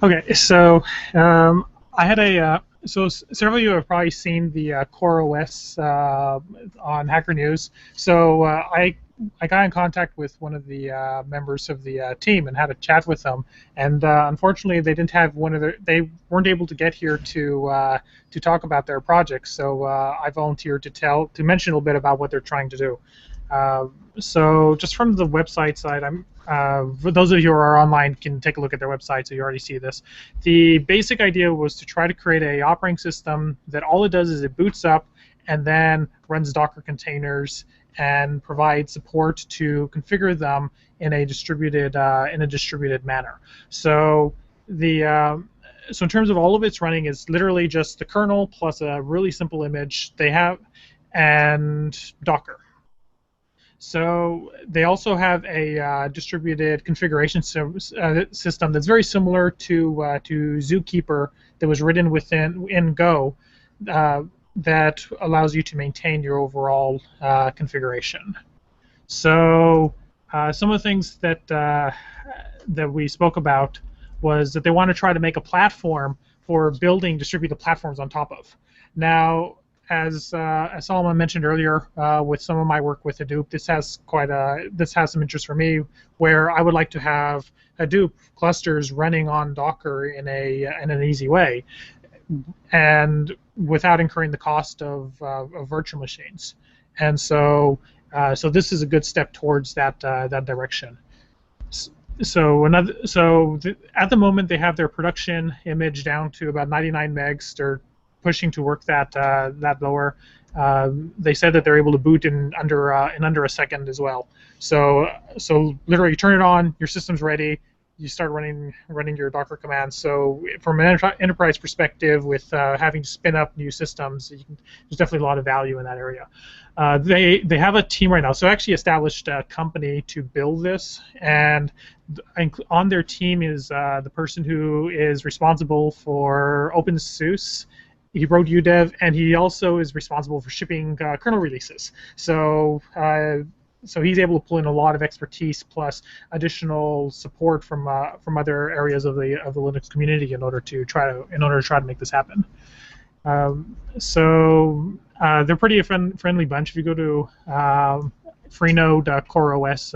Okay, so I had several of you have probably seen the Core OS on Hacker News. So I got in contact with one of the members of the team and had a chat with them. And unfortunately, they didn't have they weren't able to get here to talk about their project. So I volunteered to mention a little bit about what they're trying to do. Uh, so just from the website side, for those of you who are online can take a look at their website, so you already see this. The basic idea was to try to create a operating system that all it does is it boots up and then runs Docker containers and provides support to configure them in a distributed manner. So so in terms of all of its running is literally just the kernel plus a really simple image they have and Docker. So they also have a distributed configuration system that's very similar to Zookeeper that was written in Go that allows you to maintain your overall configuration. So some of the things that we spoke about was that they want to try to make a platform for building distributed platforms on top of. Now, as Solomon mentioned earlier, with some of my work with Hadoop, this has some interest for me, where I would like to have Hadoop clusters running on Docker in an easy way, and without incurring the cost of virtual machines. And so this is a good step towards that direction. At the moment they have their production image down to about 99 megs. They're pushing to work that lower. They said that they're able to boot in under a second as well. So literally, you turn it on, your system's ready. You start running your Docker commands. So from an enterprise perspective, with having to spin up new systems, there's definitely a lot of value in that area. They have a team right now. So actually established a company to build this, and on their team is the person who is responsible for OpenSUSE. He wrote UDEV, and he also is responsible for shipping kernel releases. So he's able to pull in a lot of expertise plus additional support from other areas of the Linux community in order to try to make this happen. They're pretty friendly bunch. If you go to Freenode CoreOS,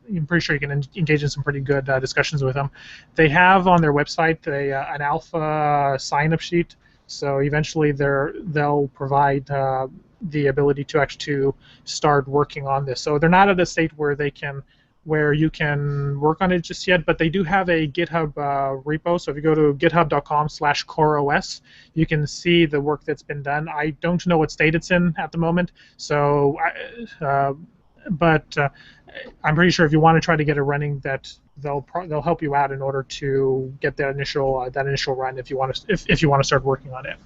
I'm pretty sure you can engage in some pretty good discussions with them. They have on their website an alpha sign-up sheet, so eventually they'll provide the ability to actually start working on this. So they're not at a state where you can work on it just yet, but they do have a GitHub repo. So if you go to github.com/coreos, you can see the work that's been done. I don't know what state it's in at the moment, but I'm pretty sure if you want to try to get it running, that they'll help you out in order to get that initial run if you want to start working on it.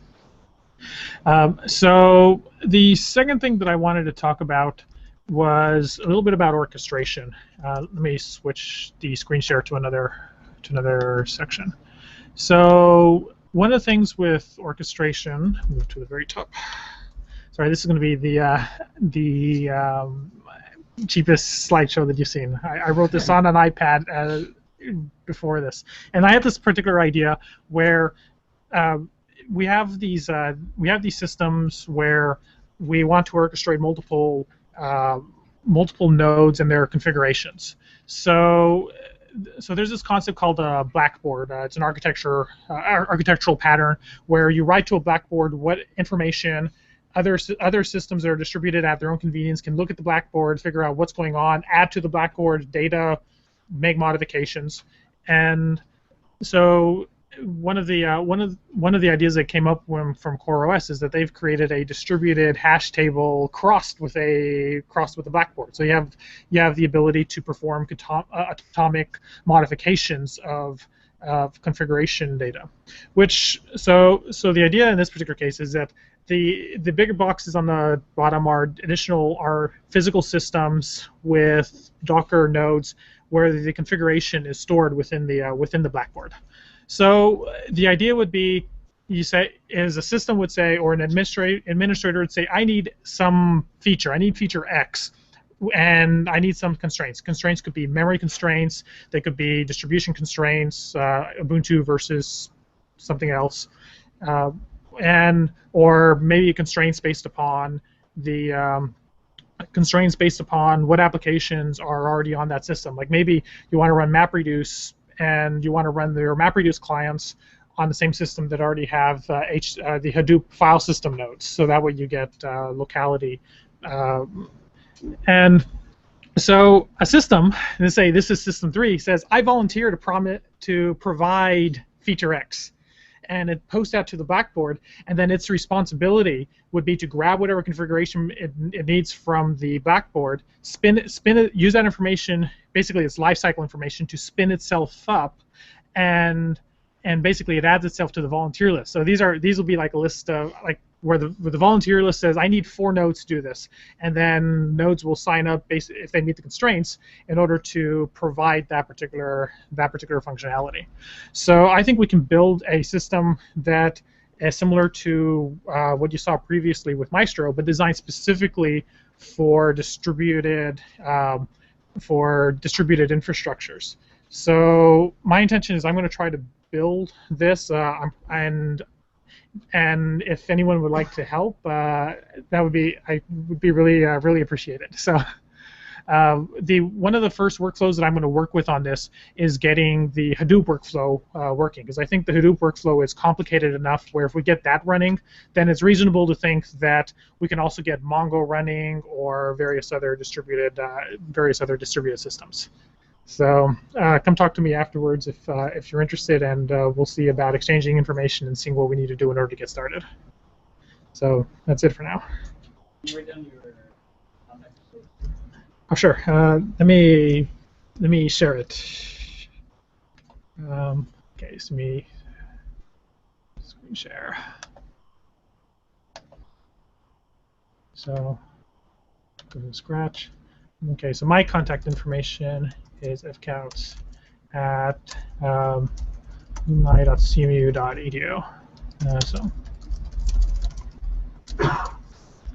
So the second thing that I wanted to talk about was a little bit about orchestration. Let me switch the screen share to another section. So one of the things with orchestration, move to the very top. Sorry, this is going to be the cheapest slideshow that you've seen. I wrote this on an iPad before this, and I had this particular idea where we have these systems where we want to orchestrate multiple nodes and their configurations. So there's this concept called a blackboard. It's an architectural pattern where you write to a blackboard what information other systems that are distributed at their own convenience can look at the blackboard, figure out what's going on, add to the blackboard data, make modifications. And so one of the ideas that came up from CoreOS is that they've created a distributed hash table crossed with the blackboard. So you have the ability to perform atomic modifications of configuration data. So the idea in this particular case is that the bigger boxes on the bottom are physical systems with Docker nodes where the configuration is stored within the blackboard. So the idea would be, a system would say, or an administrator would say, I need some feature. I need feature X. and I need some constraints. Constraints could be memory constraints. They could be distribution constraints, Ubuntu versus something else, or maybe constraints based upon what applications are already on that system. Like maybe you want to run MapReduce and you want to run your MapReduce clients on the same system that already have the Hadoop file system nodes, so that way you get locality. And so a system, let's say this is system 3, says, I volunteer to provide feature X. And it posts that to the blackboard, and then its responsibility would be to grab whatever configuration it needs from the blackboard, spin it, use that information, basically its lifecycle information, to spin itself up, and basically it adds itself to the volunteer list. So these will be like a list of where the volunteer list says I need 4 nodes to do this, and then nodes will sign up if they meet the constraints in order to provide that particular functionality. So I think we can build a system that is similar to what you saw previously with Maestro, but designed specifically for distributed infrastructures. So my intention is I'm going to try to build this, and if anyone would like to help, I would be really appreciated. So one of the first workflows that I'm going to work with on this is getting the Hadoop workflow working, because I think the Hadoop workflow is complicated enough where if we get that running, then it's reasonable to think that we can also get Mongo running or various other distributed systems. So come talk to me afterwards if you're interested, and we'll see about exchanging information and seeing what we need to do in order to get started. So that's it for now. Can you write down your contact? Oh, sure. Let me share it. Okay, so let me screen share. So go to Scratch. Okay, so my contact information is fkautz at umai.cmu.edu.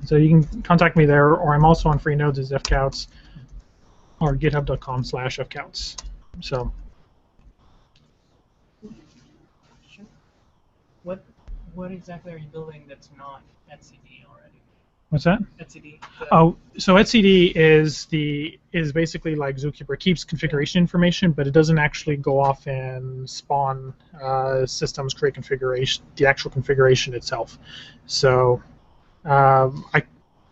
So you can contact me there, or I'm also on Freenodes as fkautz, or github.com/fkautz. So. What exactly are you building that's not etcd already? What's that? etcd. Oh, so etcd is basically like Zookeeper. It keeps configuration information, but it doesn't actually go off and spawn systems, create configuration, the actual configuration itself. So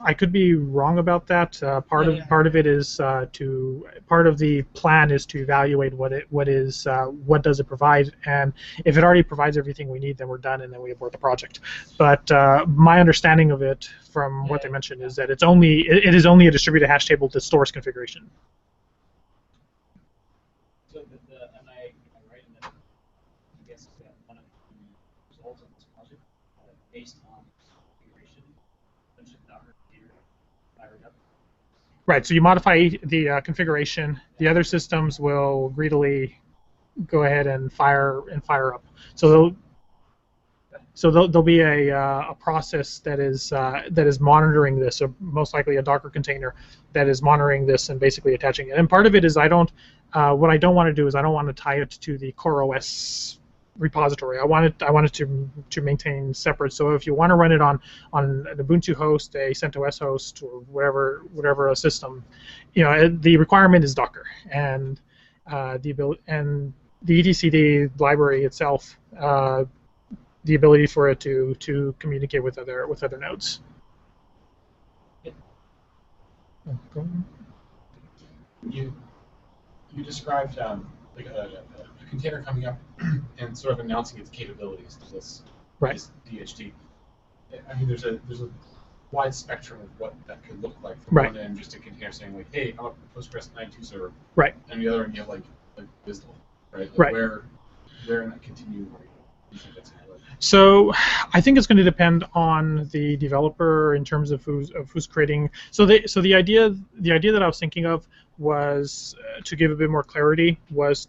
I could be wrong about that. Part of it is part of the plan is to evaluate what does it provide, and if it already provides everything we need, then we're done and then we abort the project. But my understanding of it from what they mentioned is that it is only a distributed hash table that stores configuration. So and I write in that, I guess that one of the results of this project based on configuration, Docker fired up. Right. So you modify the configuration. The other systems will greedily go ahead and fire up. So there'll be a process that is monitoring this, or most likely a Docker container that is monitoring this and basically attaching it. And part of it is what I don't want to do is I don't want to tie it to the CoreOS repository. I want it to maintain separate. So if you want to run it on an Ubuntu host, a CentOS host, or whatever a system, the requirement is Docker, and the etcd library itself, the ability for it to communicate with other nodes. You described like a container coming up and sort of announcing its capabilities to this DHT. I mean, there's a wide spectrum of what that could look like. From one end, just a container saying like, "Hey, I'm a Postgres 9.2 server," and the other end you have like Bizdle, right? Like where in that continuum are you think that's going to look? So I think it's going to depend on the developer in terms of who's creating. So the idea that I was thinking of was to give a bit more clarity was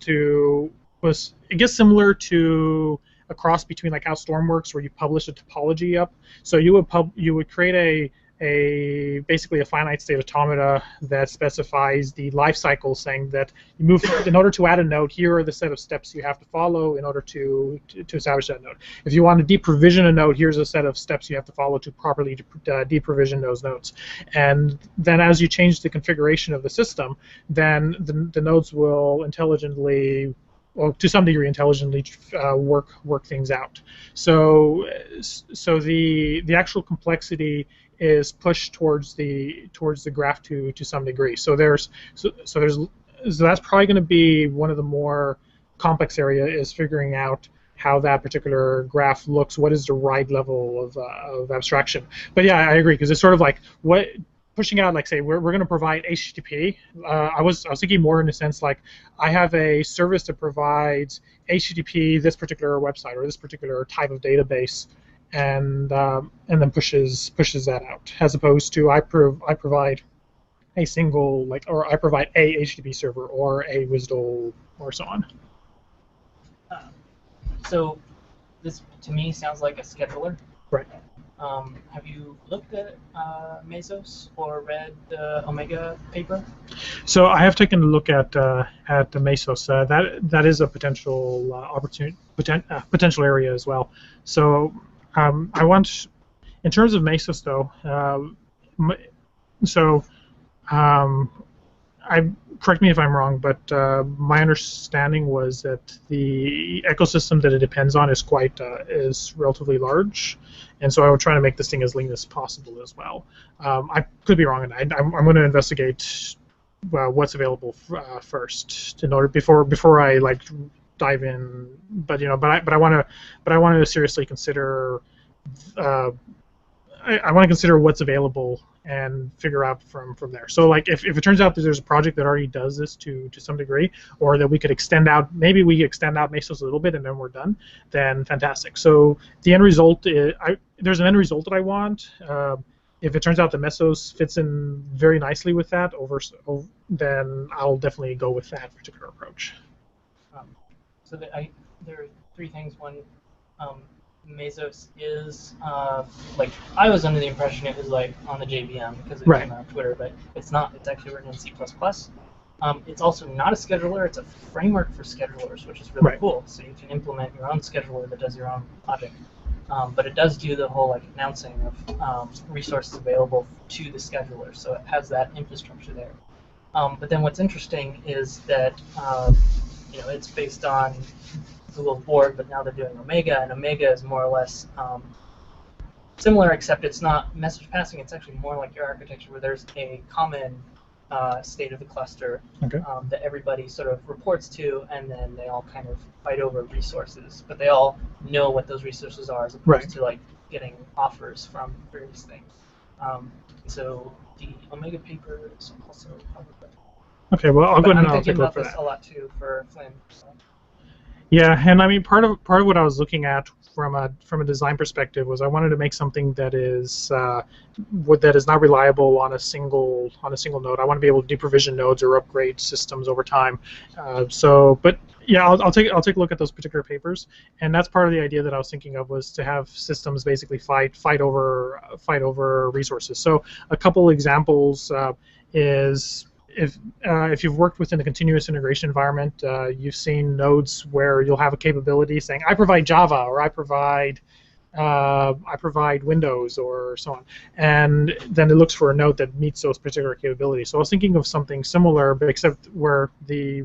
I guess similar to a cross between like how Storm works, where you publish a topology up. So you would create basically a finite state automata that specifies the life cycle, saying that you move in order to add a node. Here are the set of steps you have to follow in order to establish that node. If you want to deprovision a node, here's a set of steps you have to follow to properly deprovision those nodes. And then as you change the configuration of the system, then the nodes will intelligently, well, to some degree, intelligently work things out. So the actual complexity is pushed towards the graph to some degree. So that's probably going to be one of the more complex area, is figuring out how that particular graph looks. What is the right level of abstraction? But yeah, I agree, because it's sort of like what. Pushing out, like, say, we're going to provide HTTP. I was thinking more in the sense like I have a service that provides HTTP, this particular website or this particular type of database, and then pushes that out, as opposed to I provide a single, like, or I provide a HTTP server or a WSDL or so on. So this to me sounds like a scheduler. Right. Have you looked at Mesos or read the Omega paper? So I have taken a look at the Mesos. That is a potential potential area as well. So I want, in terms of Mesos though, correct me if I'm wrong, but my understanding was that the ecosystem that it depends on is relatively large, and so I would try to make this thing as lean as possible as well. I could be wrong, and I'm going to investigate what's available first in order before I like dive in. But I want to seriously consider. I want to consider what's available and figure out from there. So like if it turns out that there's a project that already does this to some degree, or that we could extend out, maybe we extend out Mesos a little bit and then we're done, then fantastic. So the end result is, there's an end result that I want. If it turns out that Mesos fits in very nicely with that, then I'll definitely go with that particular approach. So there are three things. One, Mesos is like, I was under the impression it was like on the JVM because it came out on Twitter, but it's not. It's actually written in C++. It's also not a scheduler. It's a framework for schedulers, which is really cool. So you can implement your own scheduler that does your own logic. But it does do the whole like announcing of resources available to the scheduler. So it has that infrastructure there. But then what's interesting is that it's based on Google's board, but now they're doing Omega, and Omega is more or less similar, except it's not message passing. It's actually more like your architecture, where there's a common state of the cluster that everybody sort of reports to, and then they all kind of fight over resources, but they all know what those resources are, as opposed to like getting offers from various things. So the Omega paper is also public. Okay, well, I'll go ahead and I'll take a look for that. I'm thinking about this a lot too for Flynn. So. Yeah, and I mean part of what I was looking at from a design perspective was I wanted to make something that is not reliable on a single node. I want to be able to deprovision nodes or upgrade systems over time. But yeah, I'll take a look at those particular papers, and that's part of the idea that I was thinking of, was to have systems basically fight over resources. So a couple examples is. If you've worked within a continuous integration environment, you've seen nodes where you'll have a capability saying, I provide Java, or I provide Windows, or so on. And then it looks for a node that meets those particular capabilities. So I was thinking of something similar, but except where the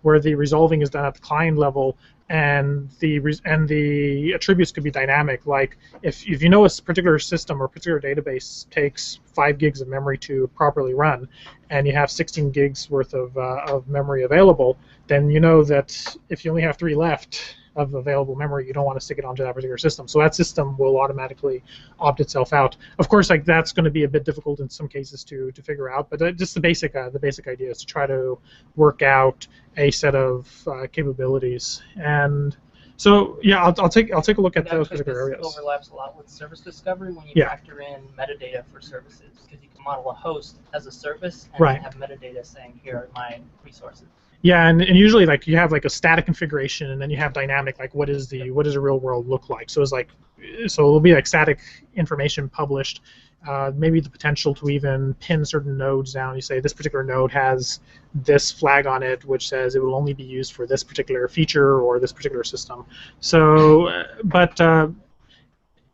resolving is done at the client level, and the attributes could be dynamic. Like if you know a particular system or particular database takes 5 gigs of memory to properly run, and you have 16 gigs worth of memory available, then you know that if you only have 3 left of available memory, you don't want to stick it onto that particular system. So that system will automatically opt itself out. Of course, like that's going to be a bit difficult in some cases to figure out, but just the basic idea is to try to work out a set of capabilities. And so yeah, I'll take a look at those particular areas. This overlaps a lot with service discovery when you factor in metadata for services, because you can model a host as a service and then have metadata saying, here are my resources. Yeah, and usually like you have like a static configuration, and then you have dynamic, like what does a real world look like? So it'll be like static information published, maybe the potential to even pin certain nodes down. You say this particular node has this flag on it, which says it will only be used for this particular feature or this particular system. So,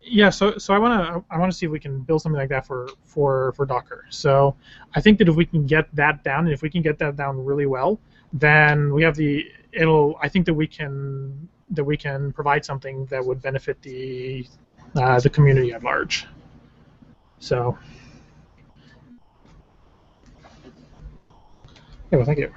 yeah, so I wanna see if we can build something like that for Docker. So I think that if we can get that down, and if we can get that down really well, then we have I think that we can provide something that would benefit the community at large. So yeah, well, thank you.